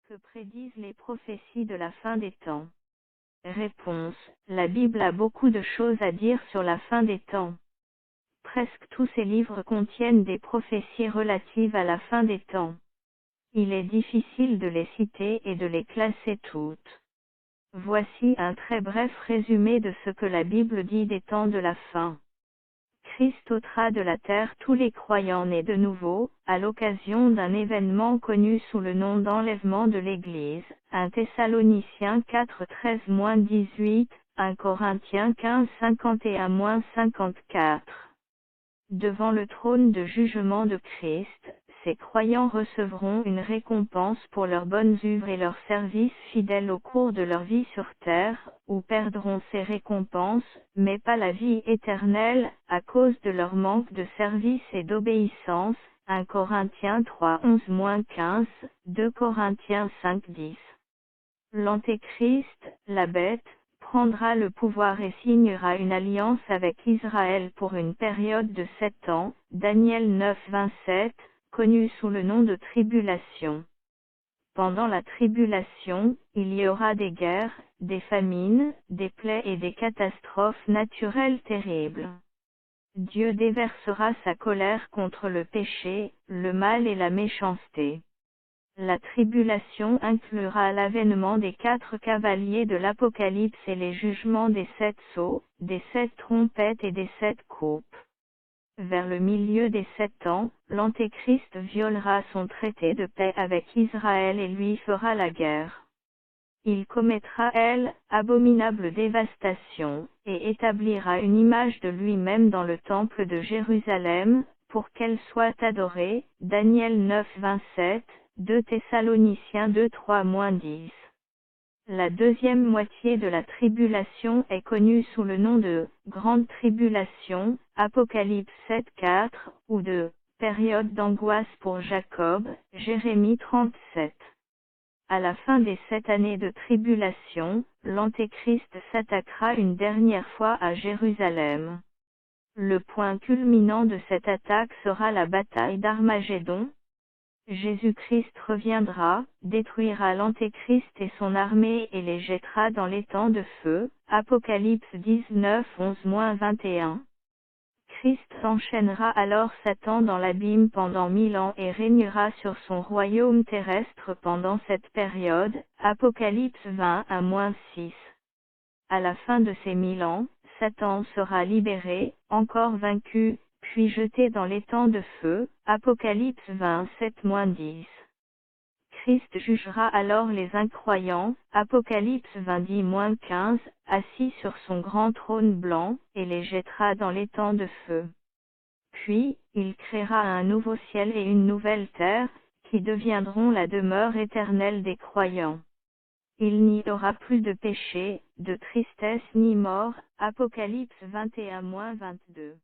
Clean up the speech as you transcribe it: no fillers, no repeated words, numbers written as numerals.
Que prédisent les prophéties de la fin des temps? Réponse: la Bible a beaucoup de choses à dire sur la fin des temps. Presque tous ces livres contiennent des prophéties relatives à la fin des temps. Il est difficile de les citer et de les classer toutes. Voici un très bref résumé de ce que la Bible dit des temps de la fin. Christ ôtera de la terre tous les croyants nés de nouveau, à l'occasion d'un événement connu sous le nom d'enlèvement de l'Église, 1 Thessaloniciens 4:13-18, 1 Corinthiens 15:51-54. Devant le trône de jugement de Christ, ces croyants recevront une récompense pour leurs bonnes œuvres et leur service fidèle au cours de leur vie sur terre, ou perdront ces récompenses, mais pas la vie éternelle, à cause de leur manque de service et d'obéissance. 1 Corinthiens 3:11-15, 2 Corinthiens 5:10. L'Antéchrist, la bête, prendra le pouvoir et signera une alliance avec Israël pour une période de 7 ans, Daniel 9:27, connue sous le nom de tribulation. Pendant la tribulation, il y aura des guerres, des famines, des plaies et des catastrophes naturelles terribles. Dieu déversera sa colère contre le péché, le mal et la méchanceté. La tribulation inclura l'avènement des 4 cavaliers de l'Apocalypse et les jugements des 7 sceaux, des 7 trompettes et des 7 coupes. Vers le milieu des 7 ans, l'Antéchrist violera son traité de paix avec Israël et lui fera la guerre. Il commettra, abominable dévastation, et établira une image de lui-même dans le temple de Jérusalem, pour qu'elle soit adorée, Daniel 9:27, 2 Thessaloniciens 2:3-10. La deuxième moitié de la tribulation est connue sous le nom de « Grande Tribulation », Apocalypse 7:4, ou de « Période d'angoisse pour Jacob », Jérémie 37. À la fin des 7 années de tribulation, l'Antéchrist s'attaquera une dernière fois à Jérusalem. Le point culminant de cette attaque sera la bataille d'Armagédon. Jésus-Christ reviendra, détruira l'Antéchrist et son armée et les jettera dans l'étang de feu, Apocalypse 19:11-21. Christ enchaînera alors Satan dans l'abîme pendant 1000 ans et régnera sur son royaume terrestre pendant cette période, Apocalypse 20:1-6. À la fin de ces 1000 ans, Satan sera libéré, encore vaincu, puis jeté dans l'étang de feu, Apocalypse 20:7-10. Christ jugera alors les incroyants, Apocalypse 20:10-15, assis sur son grand trône blanc, et les jettera dans l'étang de feu. Puis, il créera un nouveau ciel et une nouvelle terre, qui deviendront la demeure éternelle des croyants. Il n'y aura plus de péché, de tristesse ni mort, Apocalypse 21-22.